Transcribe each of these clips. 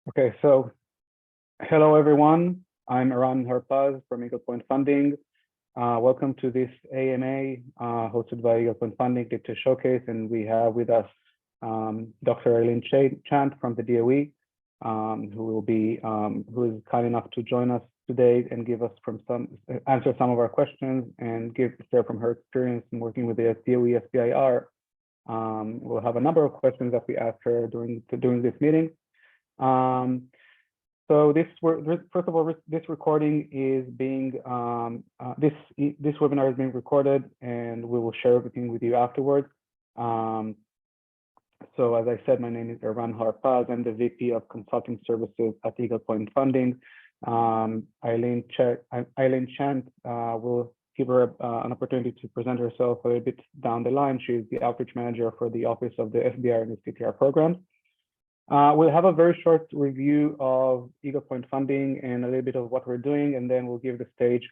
Okay, so hello everyone. I'm Eran Harpaz from Eagle Point Funding. Welcome to this AMA hosted by Eagle Point Funding Data Showcase, and we have with us Dr. Eileen Chant from the DOE, who is kind enough to join us today and give us answer some of our questions and share from her experience in working with the DOE SBIR. We'll have a number of questions that we asked her during this meeting. So first of all, this recording is being this webinar is being recorded, and we will share everything with you afterwards. So as I said, my name is Eran Harpaz. I'm the VP of Consulting Services at Eagle Point Funding. Eileen Chant will give her an opportunity to present herself a little bit down the line. She's the outreach manager for the Office of the SBIR and the CTR programs. We'll have a very short review of Eagle Point Funding and a little bit of what we're doing, and then we'll give the stage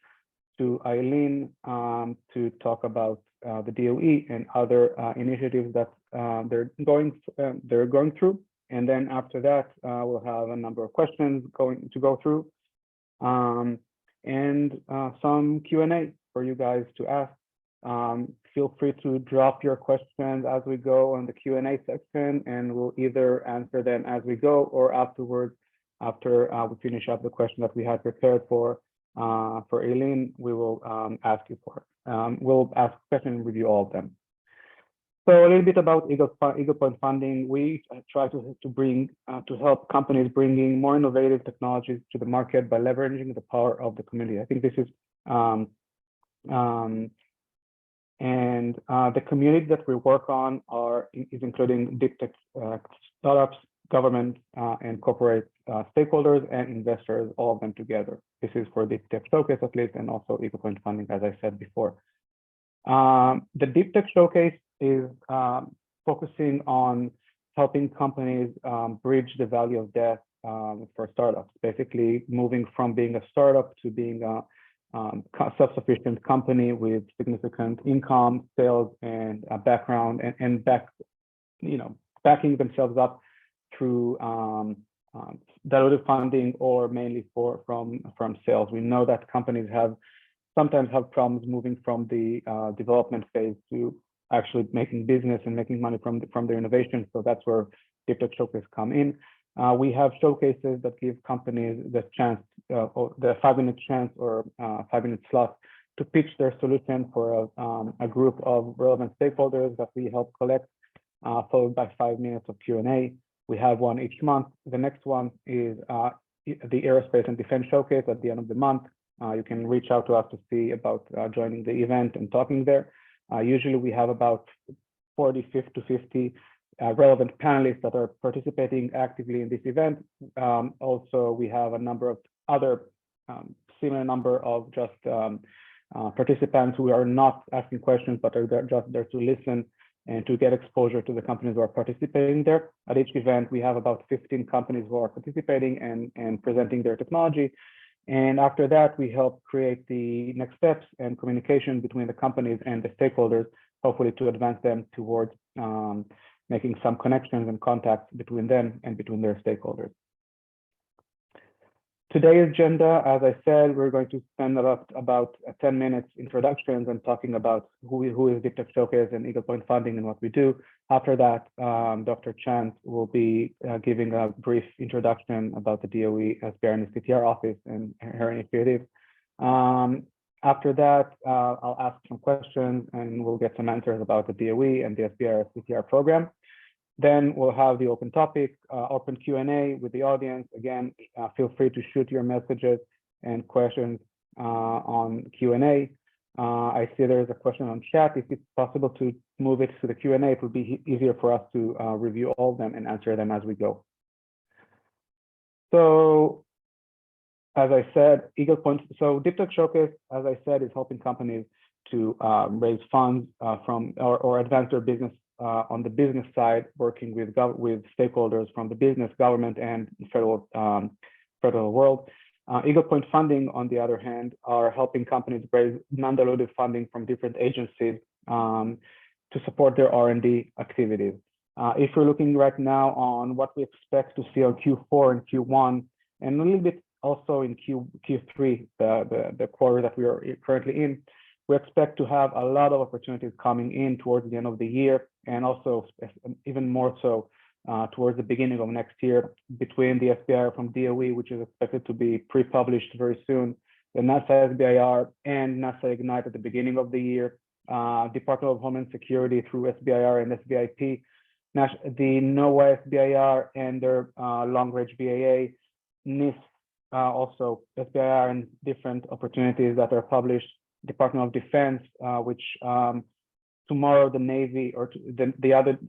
to Eileen to talk about the DOE and other initiatives that they're going through. And then after that, we'll have a number of questions to go through, and some Q&A for you guys to ask. Feel free to drop your questions as we go on the Q&A section, and we'll either answer them as we go or afterwards, after we finish up the question that we had prepared for Eileen, we will ask you for. We'll ask questions and review all of them. So a little bit about Eagle Point Funding. We try to help companies bringing more innovative technologies to the market by leveraging the power of the community. I think this is the community that we work on is including deep tech startups, government, and corporate stakeholders and investors, all of them together. This is for Deep Tech Showcase at least, and also Eagle Point Funding, as I said before. The Deep Tech Showcase is focusing on helping companies bridge the value of death for startups, basically moving from being a startup to being a self-sufficient company with significant income, sales, and a background, and backing themselves up through dilutive funding or mainly from sales. We know that companies sometimes have problems moving from the development phase to actually making business and making money from their innovation. So that's where Deep Tech Showcase come in. We have showcases that give companies the chance, or the 5-minute chance or 5-minute slot to pitch their solution for a group of relevant stakeholders that we help collect, followed by 5 minutes of Q&A. We have one each month. The next one is the Aerospace and Defense Showcase at the end of the month. You can reach out to us to see about joining the event and talking there. Usually we have about 50 relevant panelists that are participating actively in this event. Also, we have a number of other similar number of just participants who are not asking questions, but are just there to listen and to get exposure to the companies who are participating there. At each event, we have about 15 companies who are participating and presenting their technology. And after that, we help create the next steps and communication between the companies and the stakeholders, hopefully to advance them towards making some connections and contacts between them and between their stakeholders. Today's agenda, as I said, we're going to spend about 10 minutes introductions and talking about who is Deep Tech Showcase and Eagle Point Funding and what we do. After that, Dr. Chant will be giving a brief introduction about the DOE SBIR and the CTR office and her initiative. After that, I'll ask some questions and we'll get some answers about the DOE and the SBIR CTR program. Then we'll have the open topic, open Q&A with the audience. Again, feel free to shoot your messages and questions on Q&A. I see there's a question on chat. If it's possible to move it to the Q&A, it would be easier for us to review all of them and answer them as we go. So, as I said, Deep Tech Showcase, as I said, is helping companies to raise funds or advance their business on the business side, working with stakeholders from the business, government, and federal world. Eagle Point Funding, on the other hand, are helping companies raise non-dilutive funding from different agencies to support their R&D activities. If we're looking right now on what we expect to see on Q4 and Q1, and a little bit also in Q3, the quarter that we are currently in, we expect to have a lot of opportunities coming in towards the end of the year, and also even more so towards the beginning of next year, between the SBIR from DOE, which is expected to be pre-published very soon, the NASA SBIR and NASA Ignite at the beginning of the year, Department of Homeland Security through SBIR and SBIP, the NOAA SBIR and their long-range BAA, NIST, also SBIR and different opportunities that are published, Department of Defense, which tomorrow the Navy, or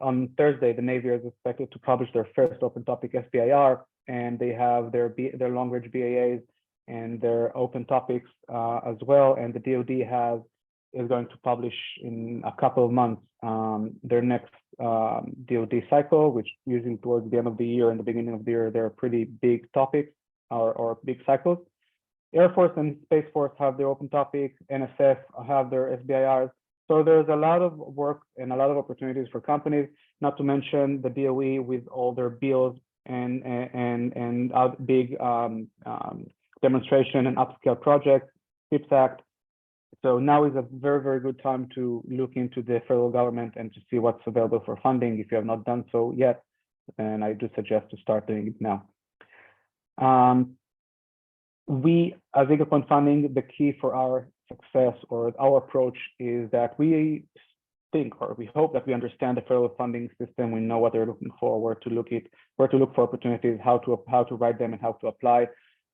on Thursday, the Navy is expected to publish their first open topic SBIR, and they have their long-range BAAs and their open topics as well. And the DoD is going to publish in a couple of months their next DoD cycle, which usually towards the end of the year and the beginning of the year, they're pretty big topics or big cycles. Air Force and Space Force have their open topics, NSF have their SBIRs. So there's a lot of work and a lot of opportunities for companies, not to mention the DOE with all their bills and big demonstration and upscale projects, CHIPS Act. So now is a very, very good time to look into the federal government and to see what's available for funding. If you have not done so yet, then I do suggest to start doing it now. We, as Eagle Point Funding, the key for our success or our approach is that we think, or we hope that we understand the federal funding system. We know what they're looking for, where to look for opportunities, how to write them, and how to apply.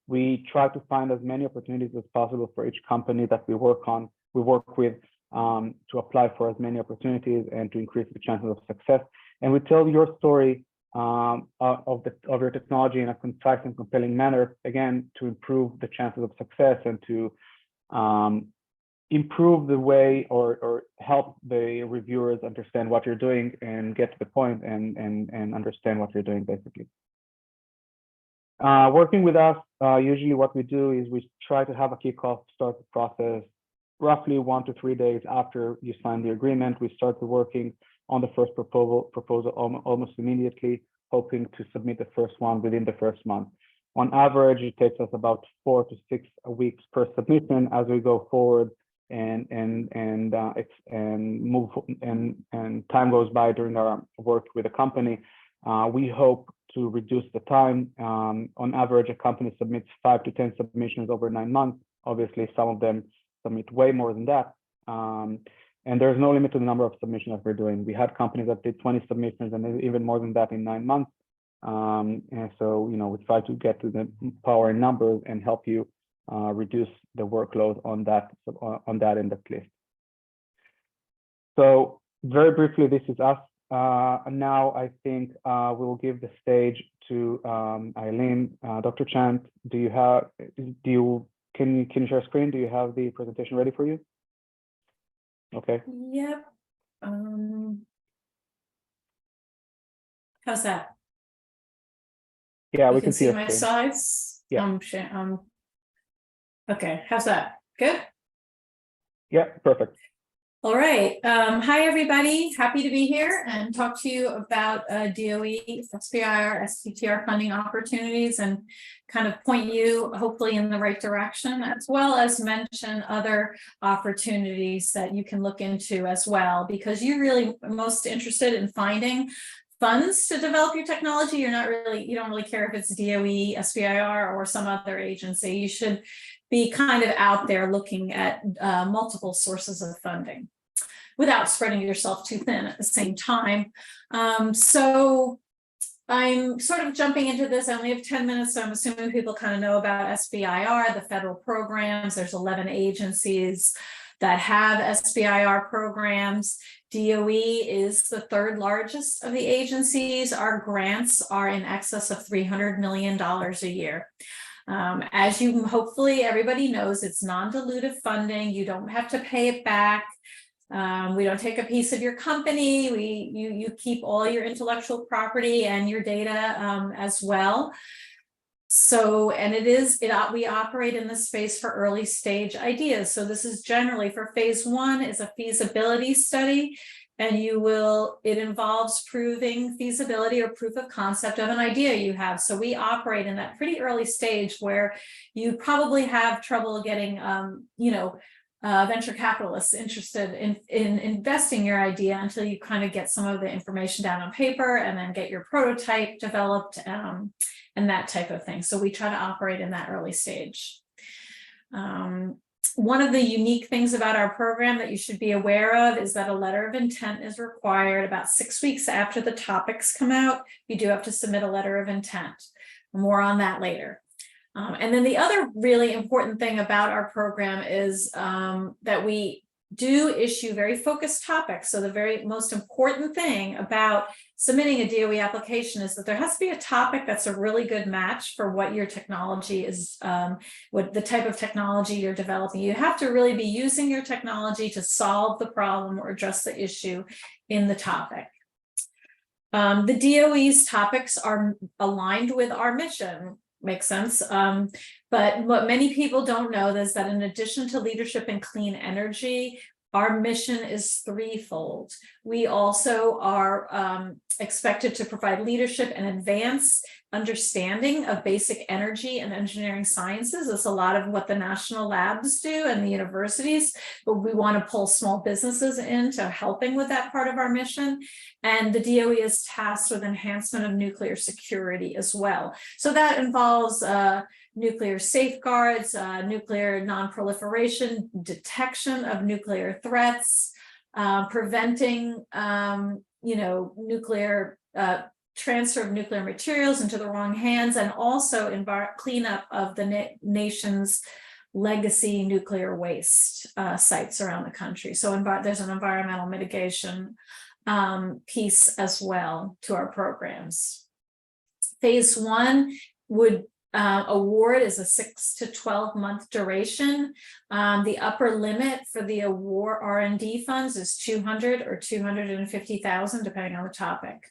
We try to find as many opportunities as possible for each company that we work with to apply for as many opportunities and to increase the chances of success. And we tell your story of your technology in a concise and compelling manner, again, to improve the chances of success and to improve the way or help the reviewers understand what you're doing and get to the point and understand what you're doing, basically. Working with us, usually what we do is we try to have a kickoff, start the process roughly 1 to 3 days after you sign the agreement. We start working on the first proposal almost immediately, hoping to submit the first one within the first month. On average, it takes us about 4 to 6 weeks per submission as we go forward and move and time goes by during our work with the company. We hope to reduce the time. On average, a company submits 5 to 10 submissions over 9 months. Obviously, some of them submit way more than that. And there's no limit to the number of submissions that we're doing. We had companies that did 20 submissions and even more than that in 9 months. And so, we try to get to the power in numbers and help you reduce the workload on that end of list. So very briefly, this is us. Now I think we'll give the stage to Eileen. Dr. Chant, can you share a screen? Do you have the presentation ready for you? Okay. Yep. How's that? Yeah, we can see my slides. Yeah. Okay. How's that? Good. Yeah. Perfect. All right. Hi, everybody. Happy to be here and talk to you about DOE, SBIR, STTR funding opportunities and kind of point you hopefully in the right direction, as well as mention other opportunities that you can look into as well, because you're really most interested in finding funds to develop your technology. You don't really care if it's DOE, SBIR, or some other agency. You should be kind of out there looking at multiple sources of funding without spreading yourself too thin at the same time. So I'm sort of jumping into this. I only have 10 minutes, so I'm assuming people kind of know about SBIR, the federal programs. There's 11 agencies that have SBIR programs. DOE is the third largest of the agencies. Our grants are in excess of $300 million a year. As you hopefully everybody knows, it's non-dilutive funding. You don't have to pay it back. We don't take a piece of your company. You keep all your intellectual property and your data as well. So, and we operate in the space for early stage ideas. So this is generally for phase 1 is a feasibility study. and it involves proving feasibility or proof of concept of an idea you have. So we operate in that pretty early stage where you probably have trouble getting, venture capitalists interested in investing your idea until you kind of get some of the information down on paper and then get your prototype developed, and that type of thing. So we try to operate in that early stage. One of the unique things about our program that you should be aware of is that a letter of intent is required about 6 weeks after the topics come out. You do have to submit a letter of intent. More on that later. And then the other really important thing about our program is that we do issue very focused topics. So the very most important thing about submitting a DOE application is that there has to be a topic that's a really good match for what your technology is, what the type of technology you're developing. You have to really be using your technology to solve the problem or address the issue in the topic. The DOE's topics are aligned with our mission. Makes sense. But what many people don't know is that in addition to leadership in clean energy, our mission is threefold. We also are expected to provide leadership and advance understanding of basic energy and engineering sciences. That's a lot of what the national labs do and the universities, but we want to pull small businesses into helping with that part of our mission. And the DOE is tasked with enhancement of nuclear security as well. So that involves nuclear safeguards, nuclear non-proliferation, detection of nuclear threats, preventing, nuclear transfer of nuclear materials into the wrong hands, and also cleanup of the nation's legacy nuclear waste sites around the country. So there's an environmental mitigation piece as well to our programs. Phase 1 would award is a 6 to 12 month duration. The upper limit for the award R&D funds is 200 or 250,000, depending on the topic.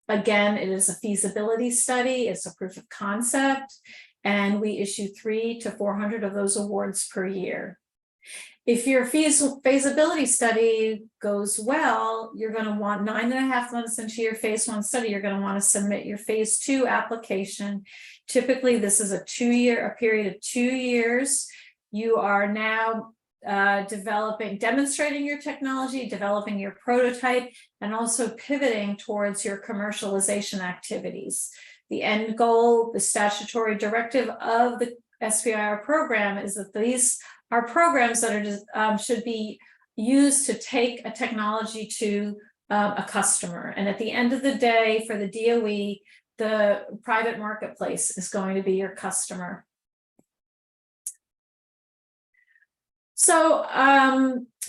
Again, it is a feasibility study. It's a proof of concept, and we issue 300 to 400 of those awards per year. If your feasibility study goes well, you're going to want 9.5 months into your phase 1 study, you're going to want to submit your phase 2 application. Typically, this is a period of 2 years. You are now demonstrating your technology, developing your prototype, and also pivoting towards your commercialization activities. The end goal, the statutory directive of the SBIR program is that these are programs that are should be used to take a technology to a customer. And at the end of the day, for the DOE, the private marketplace is going to be your customer. So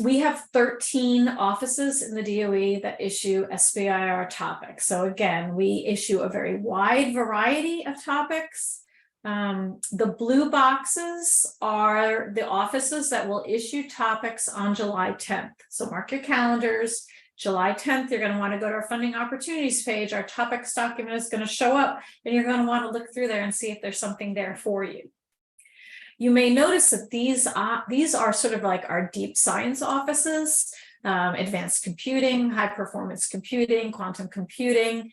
we have 13 offices in the DOE that issue SBIR topics. So again, we issue a very wide variety of topics. The blue boxes are the offices that will issue topics on July 10th. So mark your calendars. July 10th, you're going to want to go to our funding opportunities page. Our topics document is going to show up, and you're going to want to look through there and see if there's something there for you. You may notice that these are sort of like our deep science offices, advanced computing, high performance computing, quantum computing,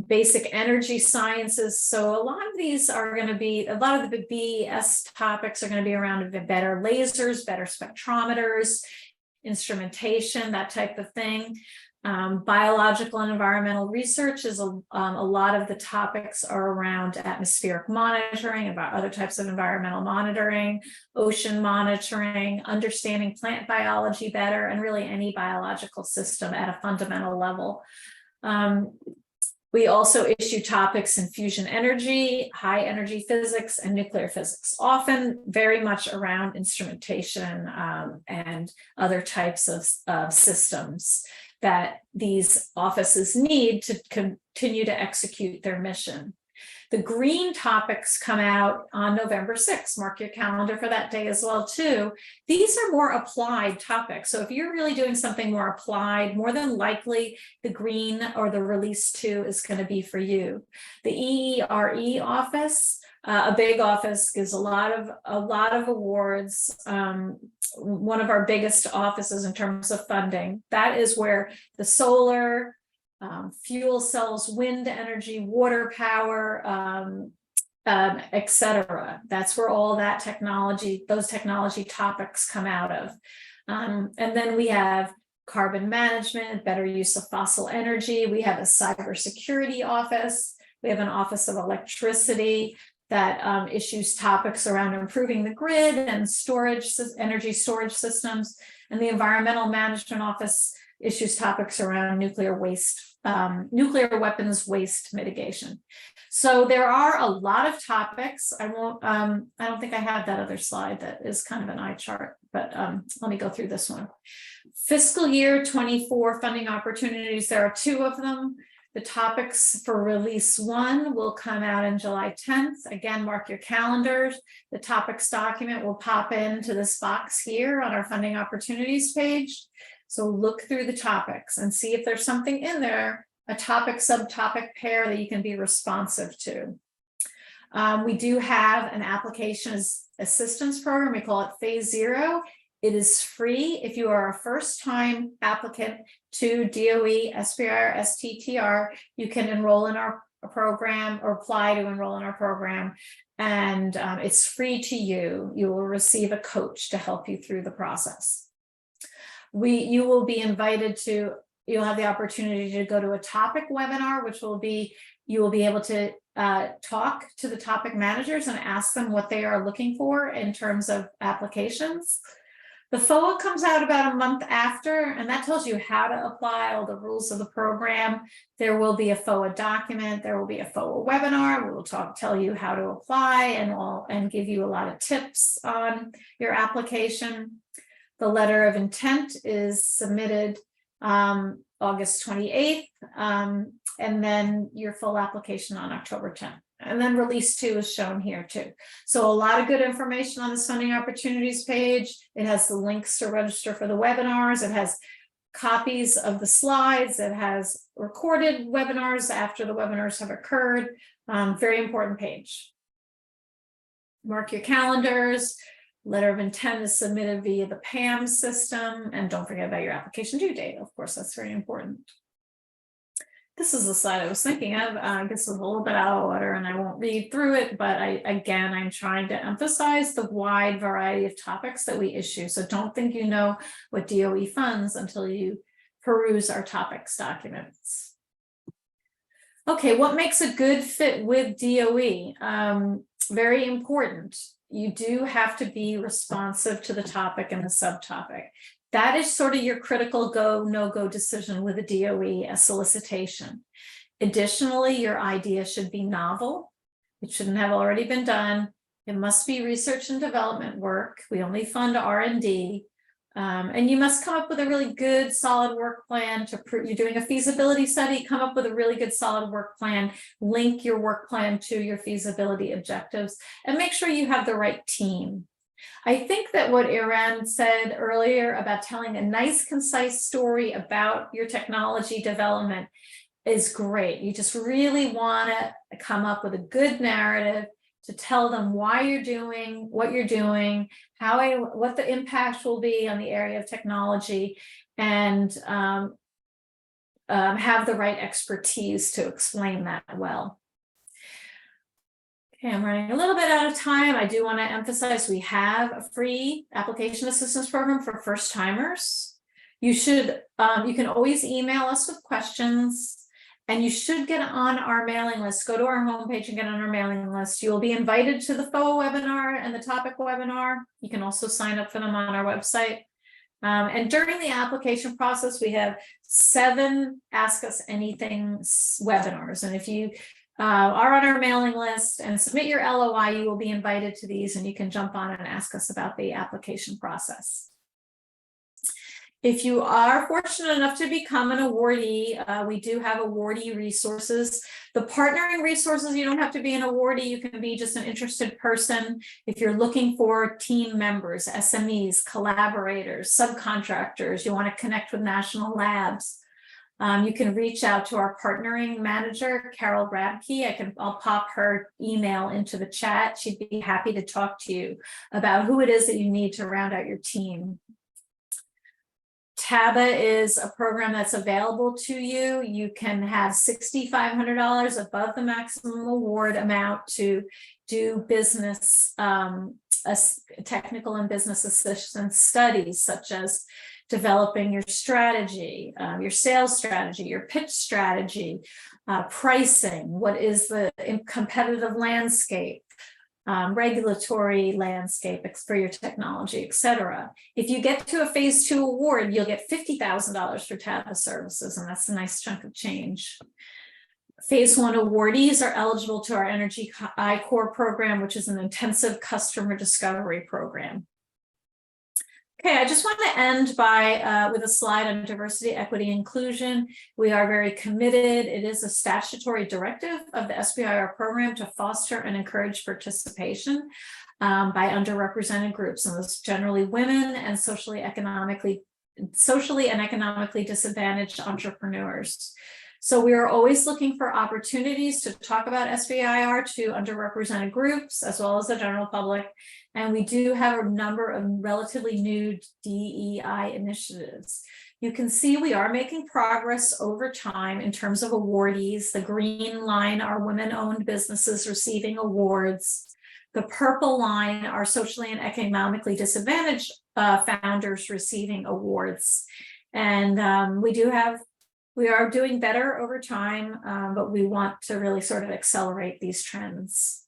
basic energy sciences. So a lot of these are going to be, a lot of the BES topics are going to be around better lasers, better spectrometers, instrumentation, that type of thing. Biological and environmental research is a lot of the topics are around atmospheric monitoring, about other types of environmental monitoring, ocean monitoring, understanding plant biology better, and really any biological system at a fundamental level. We also issue topics in fusion energy, high energy physics, and nuclear physics, often very much around instrumentation and other types of systems that these offices need to continue to execute their mission. The green topics come out on November 6th. Mark your calendar for that day as well, too. These are more applied topics. So if you're really doing something more applied, more than likely the green or the release 2 is going to be for you. The EERE office A big office gives a lot of awards. One of our biggest offices in terms of funding. That is where the solar, fuel cells, wind energy, water power, etc. That's where all that technology, those technology topics come out of. And then we have carbon management, better use of fossil energy. We have a cybersecurity office. We have an office of electricity that issues topics around improving the grid and storage, energy storage systems. And the environmental management office issues topics around nuclear waste, nuclear weapons waste mitigation. So there are a lot of topics. I don't think I have that other slide that is kind of an eye chart, but let me go through this one. Fiscal year 24 funding opportunities, there are 2 of them. The topics for release 1 will come out on July 10th. Again, mark your calendars. The topics document will pop into this box here on our funding opportunities page. So look through the topics and see if there's something in there, a topic subtopic pair that you can be responsive to. We do have an application assistance program. We call it Phase 0. It is free if you are a first-time applicant to DOE, SBIR, STTR. You can enroll in our program or apply to enroll in our program, and it's free to you. You will receive a coach to help you through the process. You will be invited to, you'll have the opportunity to go to a topic webinar, which will be, you will be able to talk to the topic managers and ask them what they are looking for in terms of applications. The FOA comes out about a month after, and that tells you how to apply, all the rules of the program. There will be a FOA document. There will be a FOA webinar. We will tell you how to apply and give you a lot of tips on your application. The letter of intent is submitted August 28th, and then your full application on October 10th. And then release 2 is shown here too. So a lot of good information on this funding opportunities page. It has the links to register for the webinars. It has copies of the slides. It has recorded webinars after the webinars have occurred. Very important page. Mark your calendars. Letter of intent is submitted via the PAM system. And don't forget about your application due date. Of course, that's very important. This is the slide I was thinking of. I guess it's a little bit out of order and I won't read through it, but I'm trying to emphasize the wide variety of topics that we issue. So don't think you know what DOE funds until you peruse our topics documents. Okay, what makes a good fit with DOE? Very important. You do have to be responsive to the topic and the subtopic. That is sort of your critical go, no-go decision with a DOE, a solicitation. Additionally, your idea should be novel. It shouldn't have already been done. It must be research and development work. We only fund R&D. And you must come up with a really good, solid work plan to prove you're doing a feasibility study. Come up with a really good, solid work plan. Link your work plan to your feasibility objectives and make sure you have the right team. I think that what Iran said earlier about telling a nice, concise story about your technology development is great. You just really want to come up with a good narrative to tell them why you're doing what you're doing, what the impact will be on the area of technology, and have the right expertise to explain that well. Okay, I'm running a little bit out of time. I do want to emphasize we have a free application assistance program for first timers. You can always email us with questions. And you should get on our mailing list. Go to our homepage and get on our mailing list. You will be invited to the FOA webinar and the topic webinar. You can also sign up for them on our website. And during the application process, we have 7 Ask Us Anything webinars. And if you are on our mailing list and submit your LOI, you will be invited to these and you can jump on and ask us about the application process. If you are fortunate enough to become an awardee, we do have awardee resources. The partnering resources, you don't have to be an awardee, you can be just an interested person. If you're looking for team members, SMEs, collaborators, subcontractors, you want to connect with national labs, You can reach out to our partnering manager, Carol Radke. I'll pop her email into the chat. She'd be happy to talk to you about who it is that you need to round out your team. TABA is a program that's available to you. You can have $6,500 above the maximum award amount to do business, technical and business assistance studies, such as developing your strategy, your sales strategy, your pitch strategy, pricing, what is the competitive landscape, regulatory landscape for your technology, et cetera. If you get to a phase 2 award, you'll get $50,000 for TABA services, and that's a nice chunk of change. Phase 1 awardees are eligible to our Energy I-Core program, which is an intensive customer discovery program. Okay, I just want to end by with a slide on diversity, equity, inclusion. We are very committed. It is a statutory directive of the SBIR program to foster and encourage participation by underrepresented groups, and those generally women and socially and economically disadvantaged entrepreneurs. So we are always looking for opportunities to talk about SBIR to underrepresented groups as well as the general public. And we do have a number of relatively new DEI initiatives. You can see we are making progress over time in terms of awardees. The green line are women-owned businesses receiving awards. The purple line are socially and economically disadvantaged founders receiving awards. And we are doing better over time, but we want to really sort of accelerate these trends.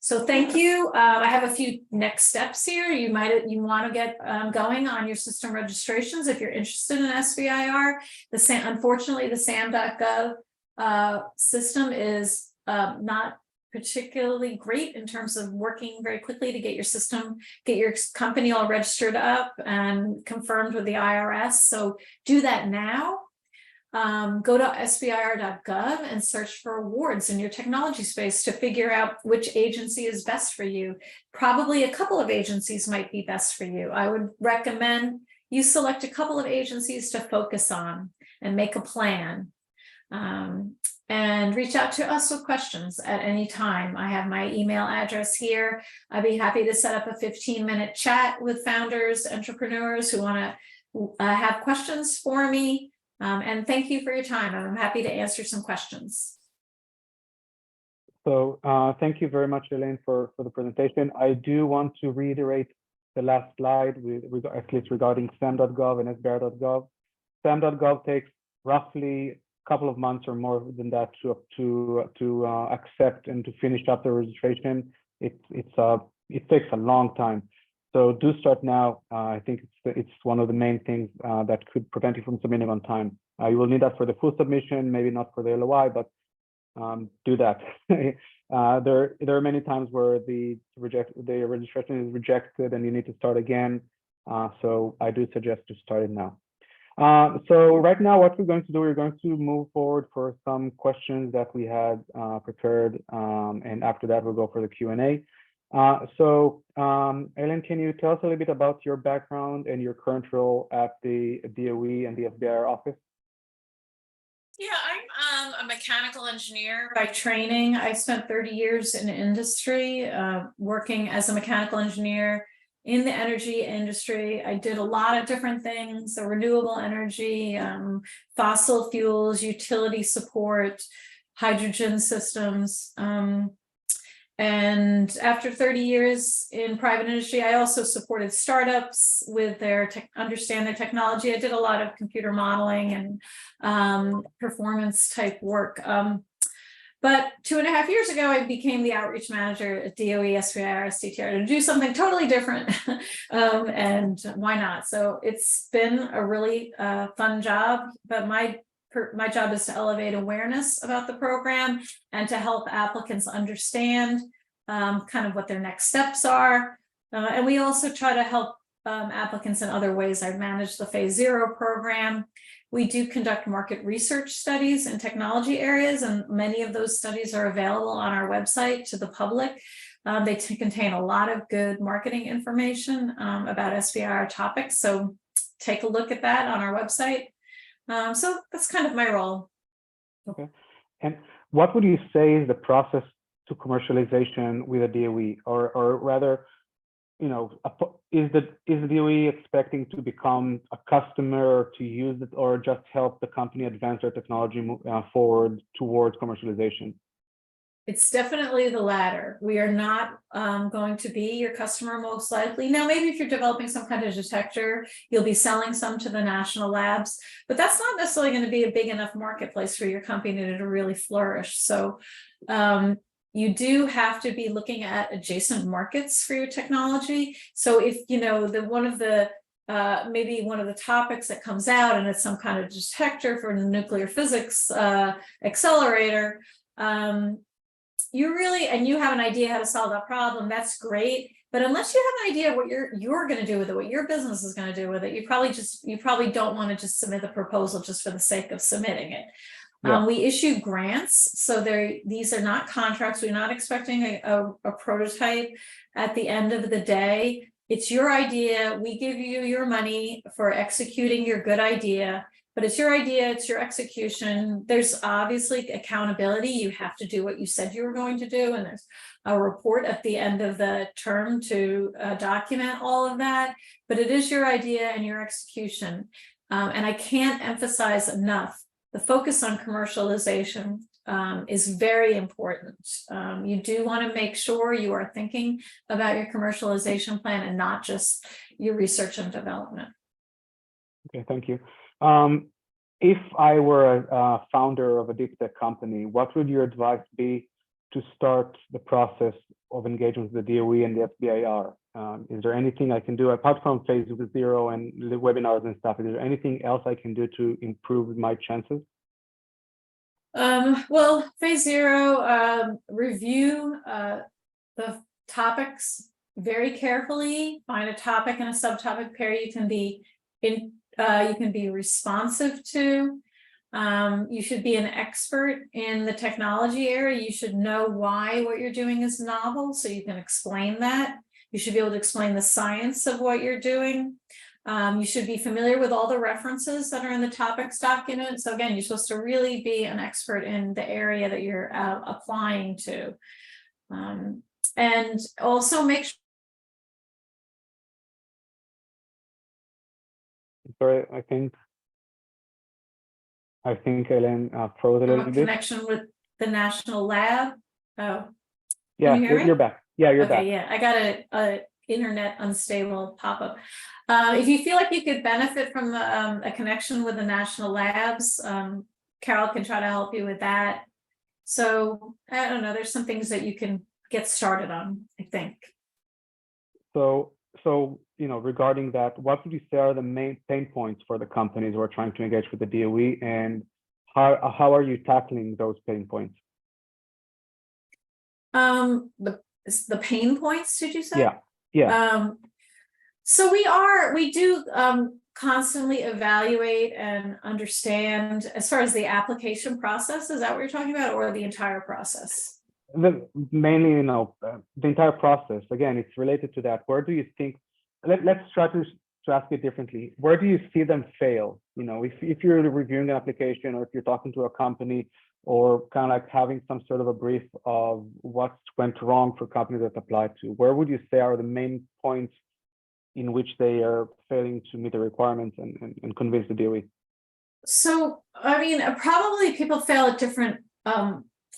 So thank you. I have a few next steps here. You want to get going on your system registrations if you're interested in SBIR. Unfortunately, the SAM.gov system is not particularly great in terms of working very quickly to get your company all registered up and confirmed with the IRS. So do that now. Go to sbir.gov and search for awards in your technology space to figure out which agency is best for you. Probably a couple of agencies might be best for you. I would recommend you select a couple of agencies to focus on and make a plan. And reach out to us with questions at any time. I have my email address here. I'd be happy to set up a 15-minute chat with founders, entrepreneurs who want to have questions for me. And thank you for your time. I'm happy to answer some questions. So thank you very much, Elaine, for the presentation. I do want to reiterate the last slide, at least regarding SAM.gov and SBIR.gov. SAM.gov takes roughly a couple of months or more than that to accept and to finish up the registration. It takes a long time. So do start now. I think it's one of the main things that could prevent you from submitting on time. You will need that for the full submission, maybe not for the LOI, but do that. There are many times where the registration is rejected and you need to start again. So I do suggest to start it now. So right now, what we're going to do, we're going to move forward for some questions that we had prepared, and after that, we'll go for the Q&A. So Ellen, can you tell us a little bit about your background and your current role at the DOE and the SBIR office? Yeah, I'm a mechanical engineer by training. I spent 30 years in industry, working as a mechanical engineer in the energy industry. I did a lot of different things: renewable energy, fossil fuels, utility support, hydrogen systems. And after 30 years in private industry, I also supported startups with their understand their technology. I did a lot of computer modeling and performance type work. But 2.5 years ago, I became the outreach manager at DOE, SBIR, STTR to do something totally different. And why not? So it's been a really fun job, but my job is to elevate awareness about the program and to help applicants understand kind of what their next steps are. And we also try to help applicants in other ways. I manage the Phase 0 program. We do conduct market research studies in technology areas, and many of those studies are available on our website to the public. They contain a lot of good marketing information about SBIR topics, so take a look at that on our website. So that's kind of my role. Okay. And what would you say is the process to commercialization with a DOE, or rather, you know, is the DOE expecting to become a customer or to use it, or just help the company advance their technology forward towards commercialization? It's definitely the latter. We are not going to be your customer most likely. Now, maybe if you're developing some kind of detector, you'll be selling some to the national labs, but that's not necessarily going to be a big enough marketplace for your company to really flourish. So you do have to be looking at adjacent markets for your technology. So if, you know, maybe one of the topics that comes out and it's some kind of detector for the nuclear physics accelerator, you have an idea how to solve that problem, that's great. But unless you have an idea what you're going to do with it, what your business is going to do with it, you probably don't want to just submit the proposal just for the sake of submitting it. Yeah. We issue grants, so these are not contracts. We're not expecting a prototype at the end of the day. It's your idea. We give you your money for executing your good idea. But it's your idea, it's your execution. There's obviously accountability. You have to do what you said you were going to do. And there's a report at the end of the term to document all of that. But it is your idea and your execution. And I can't emphasize enough, the focus on commercialization is very important. You do want to make sure you are thinking about your commercialization plan and not just your research and development. Okay, thank you. If I were a founder of a deep tech company, what would your advice be to start the process of engagement with the DOE and the SBIR? Is there anything I can do apart from phase 0 and the webinars and stuff? Is there anything else I can do to improve my chances? Well, phase 0, review the topics very carefully. Find a topic and a subtopic pair you can be responsive to. You should be an expert in the technology area. You should know why what you're doing is novel, so you can explain that. You should be able to explain the science of what you're doing. You should be familiar with all the references that are in the topics document. So again, you're supposed to really be an expert in the area that you're applying to. And also make sure. Sorry, I think Ellen froze a little bit. Connection with the national lab. Oh, yeah, you're back. Yeah, you're back. Okay, yeah, I got a internet unstable pop-up. If you feel like you could benefit from a connection with the national labs, Carol can try to help you with that. So I don't know, there's some things that you can get started on, I think. So you know, regarding that, what would you say are the main pain points for the companies who are trying to engage with the DOE, and how are you tackling those pain points? The pain points, did you say? Yeah. So we do constantly evaluate and understand as far as the application process. Is that what you're talking about, or the entire process? Mainly, you know, the entire process. Again, it's related to that. Where do you think? Let's try to ask it differently. Where do you see them fail? You know, if you're reviewing an application, or if you're talking to a company, or kind of like having some sort of a brief of what went wrong for companies that apply to, where would you say are the main points in which they are failing to meet the requirements and convince the DOE? So, I mean, probably people fail at different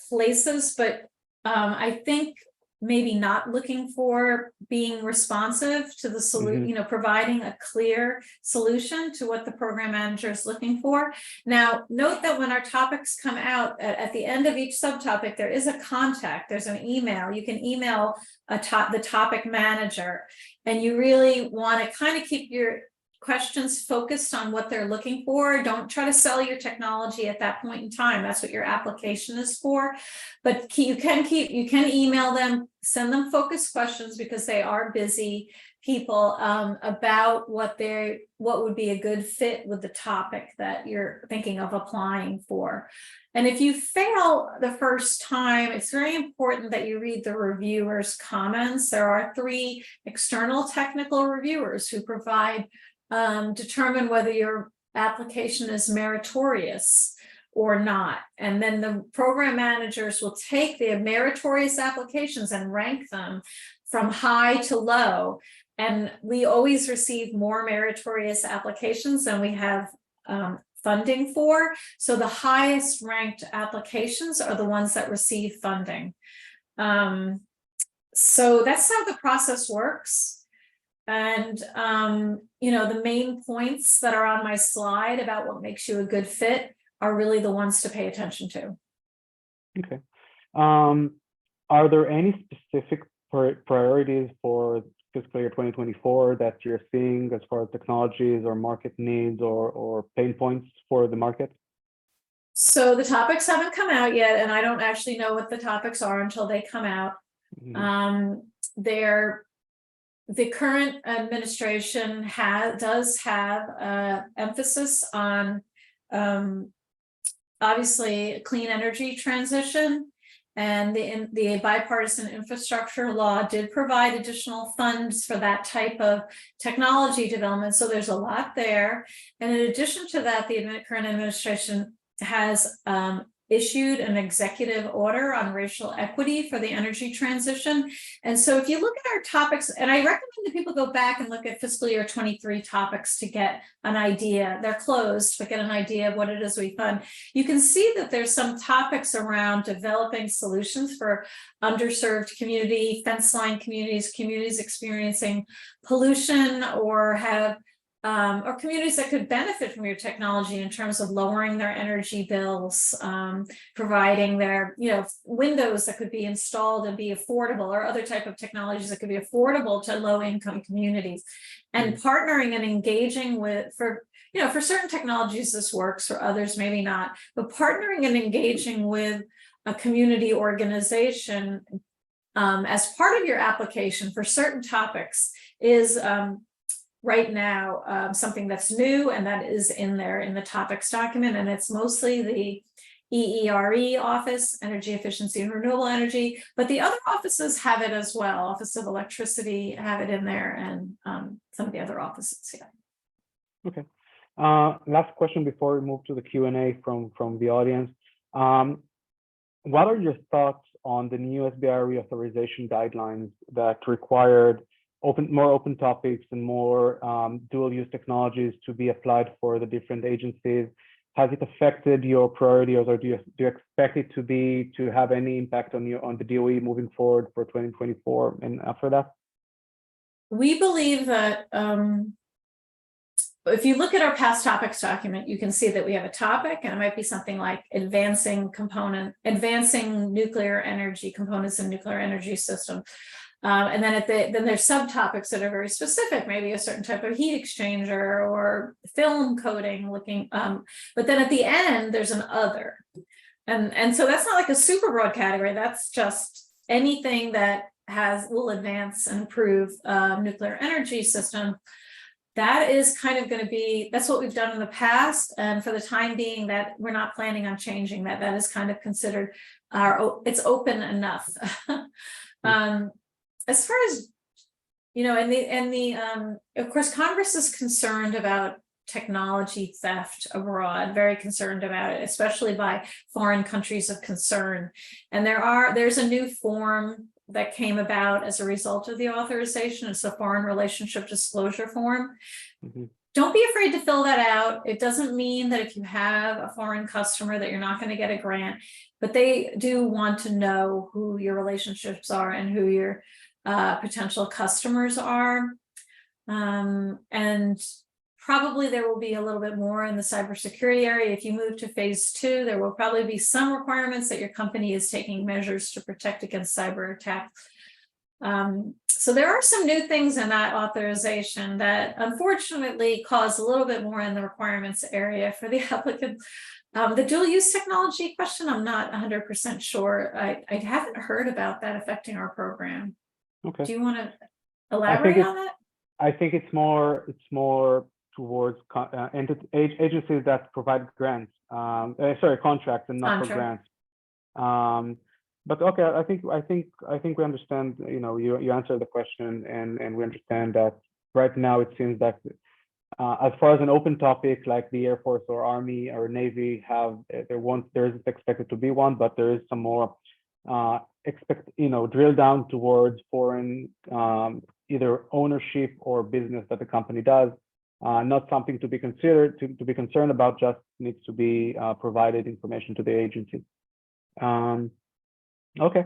places, but I think maybe not looking for being responsive to the solution, you know, providing a clear solution to what the program manager is looking for. Now, note that when our topics come out at the end of each subtopic, there is a contact, there's an email. You can email the topic manager, and you really want to kind of keep your questions focused on what they're looking for. Don't try to sell your technology at that point in time. That's what your application is for. But you can email them, send them focused questions, because they are busy people, about what would be a good fit with the topic that you're thinking of applying for. And if you fail the first time, it's very important that you read the reviewers' comments. There are 3 external technical reviewers who determine whether your application is meritorious or not. And then the program managers will take the meritorious applications and rank them from high to low. And we always receive more meritorious applications than we have funding for. So the highest ranked applications are the ones that receive funding. So that's how the process works. And, you know, the main points that are on my slide about what makes you a good fit are really the ones to pay attention to. Okay. Are there any specific priorities for fiscal year 2024 that you're seeing as far as technologies or market needs or pain points for the market? So the topics haven't come out yet, and I don't actually know what the topics are until they come out. The current administration does have emphasis on obviously clean energy transition, and the bipartisan infrastructure law did provide additional funds for that type of technology development. So there's a lot there. And in addition to that, the current administration has issued an executive order on racial equity for the energy transition. And so if you look at our topics, and I recommend that people go back and look at fiscal year 23 topics to get an idea. They're closed, but get an idea of what it is we fund. You can see that there's some topics around developing solutions for underserved community, fence line communities, communities experiencing pollution or have or communities that could benefit from your technology in terms of lowering their energy bills, providing their, windows that could be installed and be affordable, or other type of technologies that could be affordable to low-income communities, and partnering and engaging with, for certain technologies this works, for others maybe not, but partnering and engaging with a community organization as part of your application for certain topics is right now something that's new, and that is in there in the topics document, and it's mostly the EERE office, Energy Efficiency and Renewable Energy, but the other offices have it as well. Office of Electricity have it in there, and some of the other offices. Okay. Last question before we move to the Q&A from the audience. What are your thoughts on the new SBIR reauthorization guidelines that required more open topics and more dual-use technologies to be applied for the different agencies? Has it affected your priorities, or do you expect it to have any impact on the DOE moving forward for 2024 and after that? We believe that if you look at our past topics document, you can see that we have a topic, and it might be something like advancing nuclear energy components in nuclear energy system. And then then there's subtopics that are very specific, maybe a certain type of heat exchanger or film coating but then at the end, there's an other. And so that's not like a super broad category. That's just anything that will advance and improve nuclear energy system. That is kind of going to be, that's what we've done in the past. And for the time being, that we're not planning on changing that. That is kind of considered it's open enough. As far as, of course, Congress is concerned about technology theft abroad, very concerned about it, especially by foreign countries of concern. And there's a new form that came about as a result of the authorization. It's a foreign relationship disclosure form. Don't be afraid to fill that out. It doesn't mean that if you have a foreign customer that you're not going to get a grant, but they do want to know who your relationships are and who your potential customers are. And probably there will be a little bit more in the cybersecurity area. If you move to phase 2, there will probably be some requirements that your company is taking measures to protect against cyber attacks. So there are some new things in that authorization that unfortunately cause a little bit more in the requirements area for the applicant. The dual use technology question, I'm not 100% sure. I haven't heard about that affecting our program. Okay. Do you want to elaborate on that? I think it's more towards agencies that provide grants, contracts and not for grants. But okay, I think we understand. You answered the question, and we understand that right now it seems that As far as an open topic like the Air Force or Army or Navy have, there isn't expected to be one, but there is some more drill down towards foreign either ownership or business that the company does. Not something to be considered, to be concerned about, just needs to be provided information to the agency. Okay,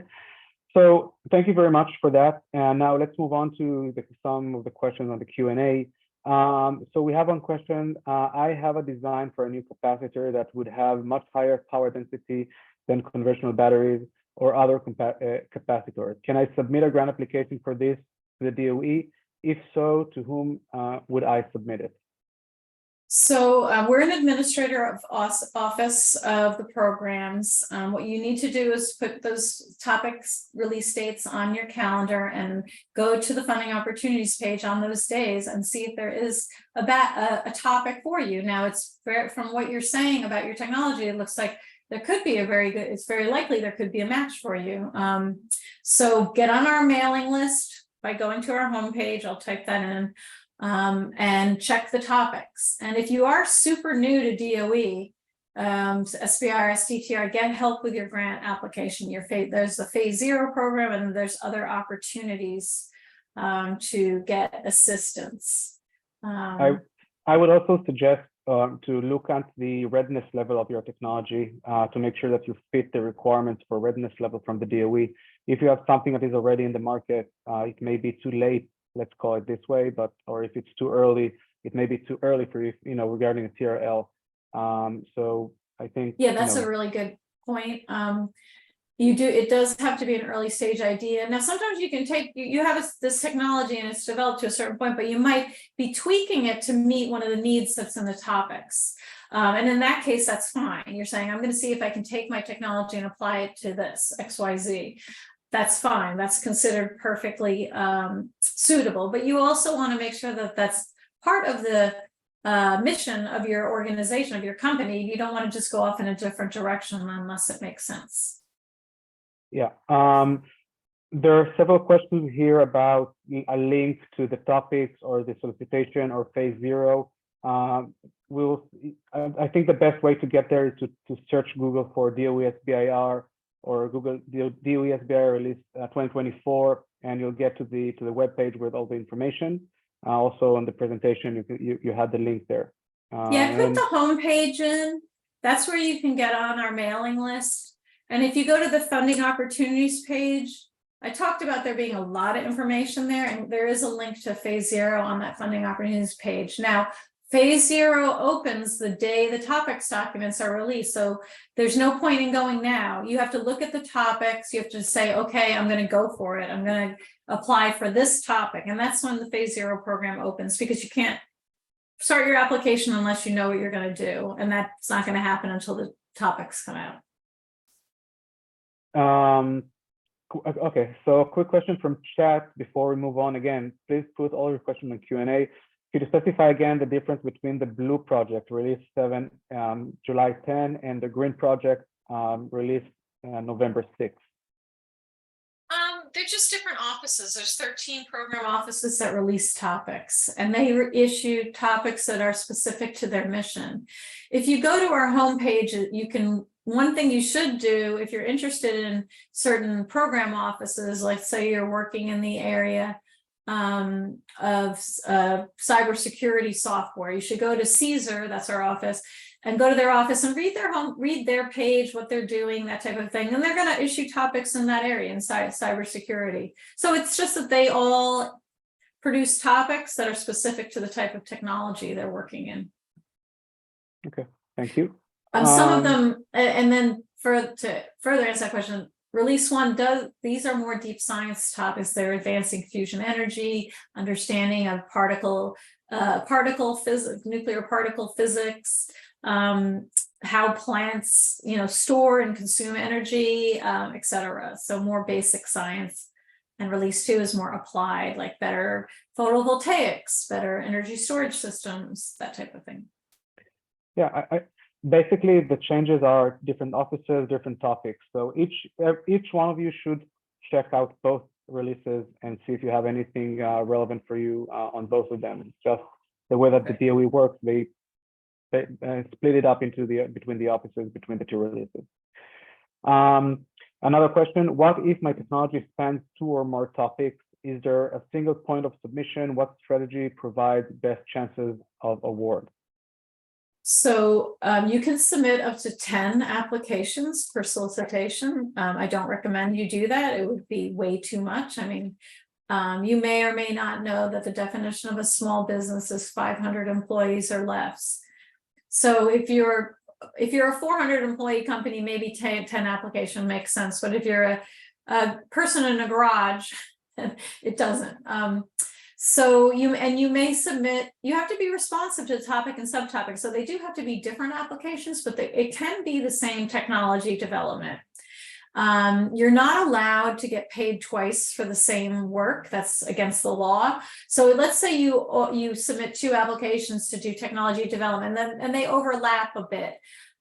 so thank you very much for that. And now let's move on to some of the questions on the Q&A. So we have one question. I have a design for a new capacitor that would have much higher power density than conventional batteries or other capacitors. Can I submit a grant application for this to the DOE? If so, to whom would I submit it? So we're an administrator of office of the programs. What you need to do is put those topics release dates on your calendar and go to the funding opportunities page on those days and see if there is a topic for you. Now, it's from what you're saying about your technology, it looks like there could be it's very likely there could be a match for you. So get on our mailing list by going to our homepage. I'll type that in. And check the topics. And if you are super new to DOE, SBIR, STTR, get help with your grant application. There's the Phase 0 program, and there's other opportunities to get assistance. I would also suggest to look at the readiness level of your technology to make sure that you fit the requirements for readiness level from the DOE. If you have something that is already in the market, it may be too late, let's call it this way, or if it's too early, it may be too early for you, regarding a TRL. So I think, yeah, that's a really good point. It does have to be an early stage idea. Now, sometimes you can you have this technology and it's developed to a certain point, but you might be tweaking it to meet one of the needs that's in the topics. And in that case, that's fine. You're saying, I'm going to see if I can take my technology and apply it to this XYZ. That's fine. That's considered perfectly suitable. But you also want to make sure that that's part of the mission of your organization, of your company. You don't want to just go off in a different direction unless it makes sense. Yeah. There are several questions here about a link to the topics or the solicitation or Phase 0. I think the best way to get there is to search Google for DOE SBIR or Google DOE SBIR release 2024, and you'll get to the web page with all the information. Also on the presentation, you had the link there. Yeah, put the homepage in. That's where you can get on our mailing list. And if you go to the funding opportunities page, I talked about there being a lot of information there, and there is a link to Phase 0 on that funding opportunities page. Now, Phase 0 opens the day the topics documents are released. So there's no point in going now. You have to look at the topics. You have to say, okay, I'm going to go for it. I'm going to apply for this topic. And that's when the Phase 0 program opens, because you can't start your application unless you know what you're going to do. And that's not going to happen until the topics come out. Okay, so a quick question from chat before we move on. Again, please put all your questions in Q&A. Could you specify again the difference between the Blue project released July 10 and the Green project released November 6? They're just different offices. There's 13 program offices that release topics, and they issue topics that are specific to their mission. If you go to our homepage, one thing you should do if you're interested in certain program offices, like say you're working in the area of cybersecurity software, you should go to CSER, that's our office, and go to their office and read their page, what they're doing, that type of thing. And they're going to issue topics in that area, in cybersecurity. So it's just that they all produce topics that are specific to the type of technology they're working in. Okay, thank you. Some of them, and then to further answer that question, Release 1 these are more deep science topics. They're advancing fusion energy, understanding of particle physics, nuclear particle physics, how plants, store and consume energy, etc. So more basic science. And Release 2 is more applied, like better photovoltaics, better energy storage systems, that type of thing. Yeah, basically, the changes are different offices, different topics. So each one of you should check out both releases and see if you have anything relevant for you on both of them. Just the way that the DOE works, they split it up into between the offices, between the two releases. Another question, what if my technology spans 2 or more topics? Is there a single point of submission? What strategy provides best chances of award? So you can submit up to 10 applications per solicitation. I don't recommend you do that. It would be way too much. I mean, you may or may not know that the definition of a small business is 500 employees or less. So if you're a 400 employee company, maybe 10 application makes sense. But if you're a person in a garage, it doesn't. So you may submit, you have to be responsive to the topic and subtopic. So they do have to be different applications, but it can be the same technology development. You're not allowed to get paid twice for the same work. That's against the law. So let's say you submit 2 applications to do technology development, and they overlap a bit.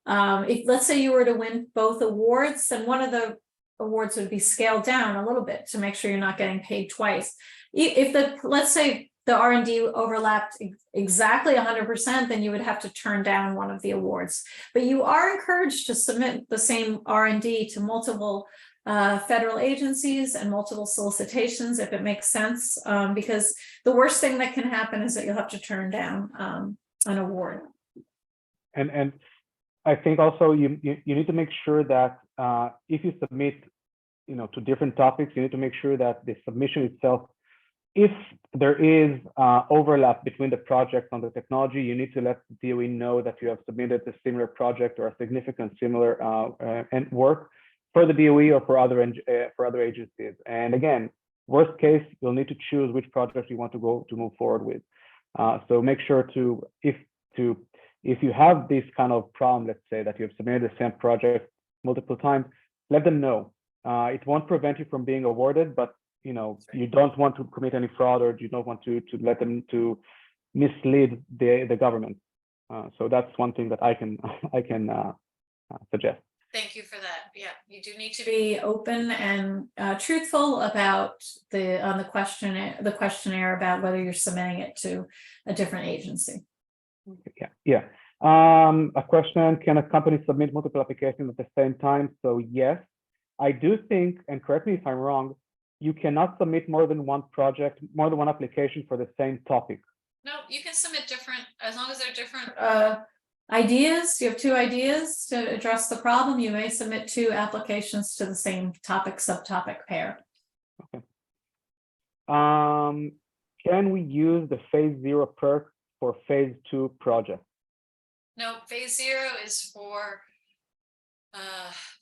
If let's say you were to win both awards, then one of the awards would be scaled down a little bit to make sure you're not getting paid twice. If let's say the R&D overlapped exactly 100%, then you would have to turn down one of the awards. But you are encouraged to submit the same R&D to multiple federal agencies and multiple solicitations if it makes sense, because the worst thing that can happen is that you'll have to turn down an award. And I think also you need to make sure that if you submit, to different topics, you need to make sure that the submission itself, if there is overlap between the projects on the technology, you need to let the DOE know that you have submitted a similar project or a significant similar work for the DOE or for other agencies. And again, worst case, you'll need to choose which project you want to move forward with. So make sure if you have this kind of problem, let's say that you have submitted the same project multiple times, let them know. It won't prevent you from being awarded, but you don't want to commit any fraud, or you don't want to let them to mislead the government. So that's one thing that I can suggest. Thank you for that. Yeah, you do need to be open and truthful about the questionnaire about whether you're submitting it to a different agency. Yeah. A question: can a company submit multiple applications at the same time? So yes, I do think, and correct me if I'm wrong, you cannot submit more than one application for the same topic. No, you can submit different, as long as they're different ideas. You have 2 ideas to address the problem. You may submit 2 applications to the same topic, subtopic pair. Okay. Can we use the phase 0 perk for phase 2 project? No, phase 0 is for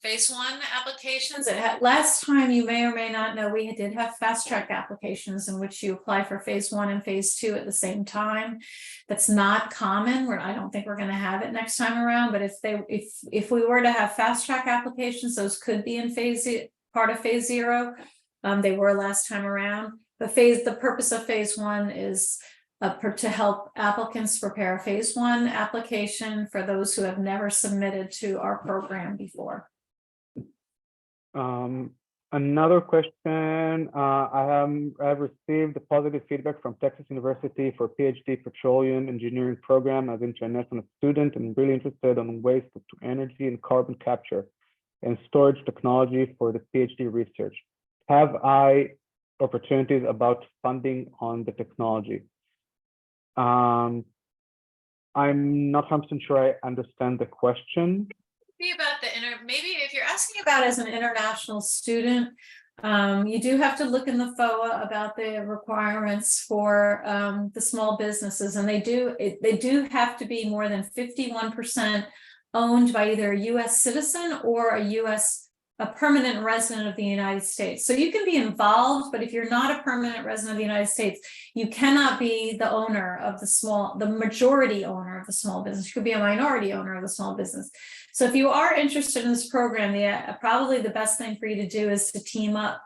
phase 1 applications. Last time, you may or may not know, we did have fast track applications in which you apply for phase 1 and phase 2 at the same time. That's not common. I don't think we're going to have it next time around. But if we were to have fast track applications, those could be in part of phase 0. They were last time around. The purpose of phase 1 is to help applicants prepare a phase 1 application for those who have never submitted to our program before. Another question, I have received positive feedback from Texas University for PhD petroleum engineering program as international student, and really interested on waste to energy and carbon capture and storage technology for the PhD research. Have I opportunities about funding on the technology? I'm not 100% sure I understand the question. Be about maybe if you're asking about as an international student, you do have to look in the FOA about the requirements for the small businesses, and they do have to be more than 51% owned by either a U.S. citizen or a permanent resident of the United States. So you can be involved, but if you're not a permanent resident of the United States, you cannot be the owner of the majority owner of the small business. You could be a minority owner of the small business. So if you are interested in this program, probably the best thing for you to do is to team up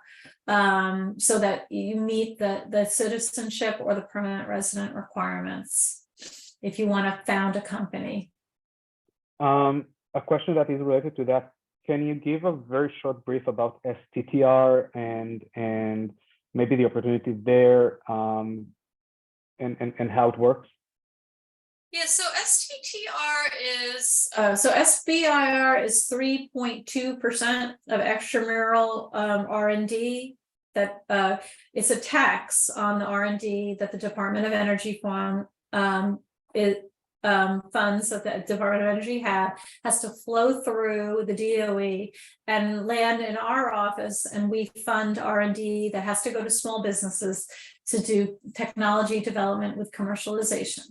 so that you meet the citizenship or the permanent resident requirements if you want to found a company. A question that is related to that: can you give a very short brief about STTR and maybe the opportunities there and how it works? Yeah, so STTR is so SBIR is 3.2% of extramural R&D. That it's a tax on the R&D that the Department of Energy fund funds that the Department of Energy has to flow through the DOE and land in our office, and we fund R&D that has to go to small businesses to do technology development with commercialization.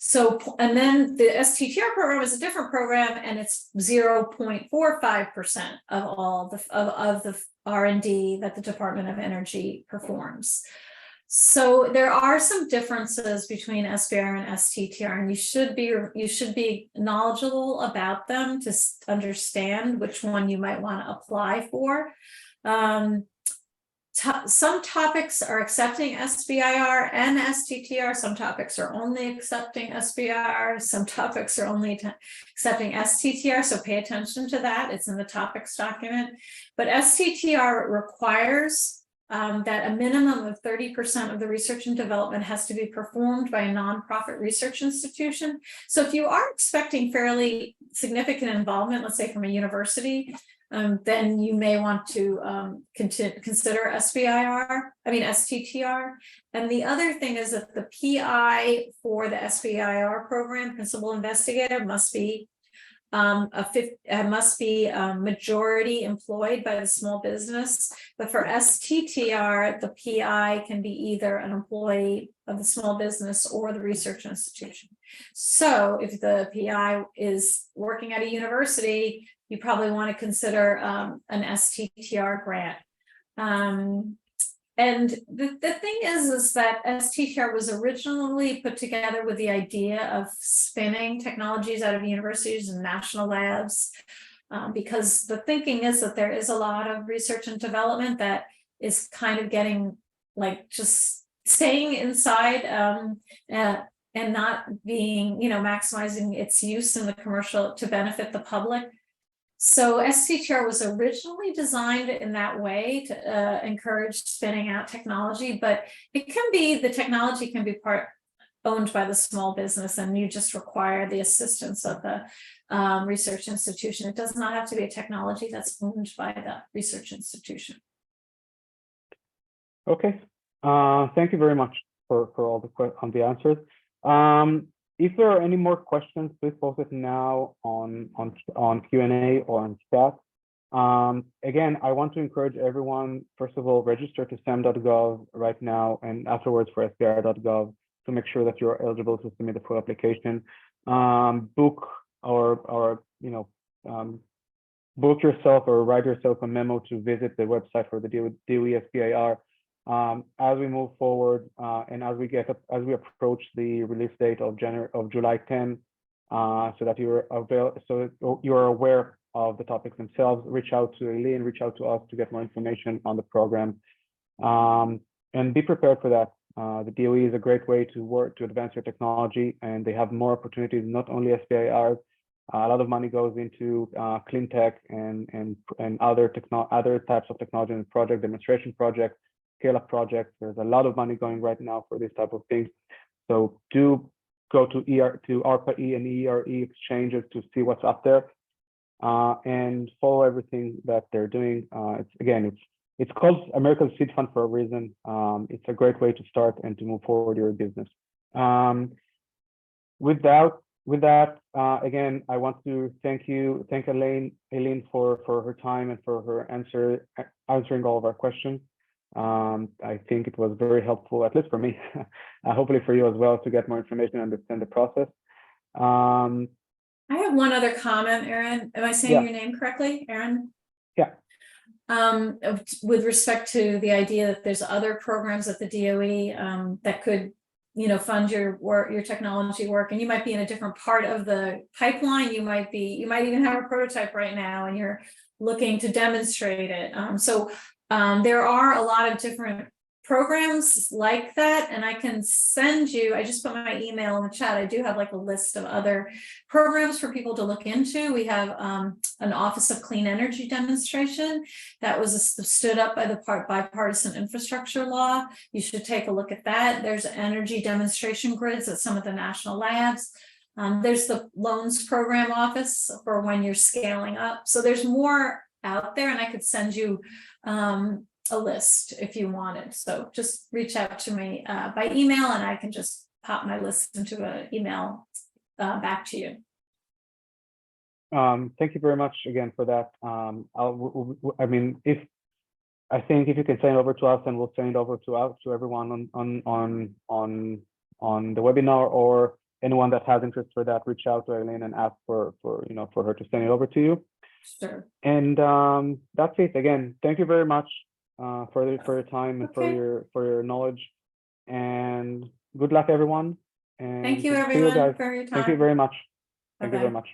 So, and then the STTR program is a different program, and it's 0.45% of all the R&D that the Department of Energy performs. So there are some differences between SBIR and STTR, and you should be knowledgeable about them to understand which one you might want to apply for. Some topics are accepting SBIR and STTR. Some topics are only accepting SBIR. Some topics are only accepting STTR. So pay attention to that. It's in the topics document. But STTR requires that a minimum of 30% of the research and development has to be performed by a nonprofit research institution. So if you are expecting fairly significant involvement, let's say from a university, then you may want to consider STTR. And the other thing is that the PI for the SBIR program, principal investigator, must be majority employed by the small business. But for STTR, the PI can be either an employee of the small business or the research institution. So if the PI is working at a university, you probably want to consider an STTR grant. And the thing is that STTR was originally put together with the idea of spinning technologies out of universities and national labs, because the thinking is that there is a lot of research and development that is kind of getting like just staying inside and not being, maximizing its use in the commercial to benefit the public. So STTR was originally designed in that way to encourage spinning out technology, but the technology can be owned by the small business, and you just require the assistance of the research institution. It does not have to be a technology that's owned by the research institution. Okay, thank you very much for all the answers. If there are any more questions, please post it now on Q&A or on chat. Again, I want to encourage everyone, first of all, register to STEM.gov right now, and afterwards for SBIR.gov to make sure that you're eligible to submit the full application. Book yourself or write yourself a memo to visit the website for the DOE SBIR. As we move forward and as we approach the release date of July 10, so that you're aware of the topics themselves, reach out to Eileen, reach out to us to get more information on the program, and be prepared for that. The DOE is a great way to work to advance your technology, and they have more opportunities, not only SBIRs. A lot of money goes into clean tech and other types of technology and project demonstration projects, scale-up projects. There's a lot of money going right now for this type of things. So do go to ARPA-E and ERE exchanges to see what's up there, and follow everything that they're doing. It's called American Seed Fund for a reason. It's a great way to start and to move forward your business. With that, again, I want to thank Eileen for her time and for her answering all of our questions. I think it was very helpful, at least for me, hopefully for you as well, to get more information and understand the process. I have one other comment, Aaron. Am I saying your name correctly, Aaron? Yeah. With respect to the idea that there's other programs at the DOE that could, fund your work, your technology work, and you might be in a different part of the pipeline. You might even have a prototype right now, and you're looking to demonstrate it. There are a lot of different programs like that, and I can send you, I just put my email in the chat. I do have like a list of other programs for people to look into. We have an Office of Clean Energy demonstration that was stood up by the bipartisan infrastructure law. You should take a look at that. There's energy demonstration grids at some of the national labs. There's the loans program office for when you're scaling up. So there's more out there, and I could send you a list if you wanted. So just reach out to me by email, and I can just pop my list into an email back to you. Thank you very much again for that. I mean, if you can send it over to us, and we'll send it over to everyone on the webinar, or anyone that has interest for that, reach out to Eileen and ask for her to send it over to you. Sure. And that's it. Again, thank you very much for your time and Okay. for your knowledge, and good luck, everyone. And Thank you, see everyone, guys. for your time. Thank you very much. Thank you Bye-bye. very much.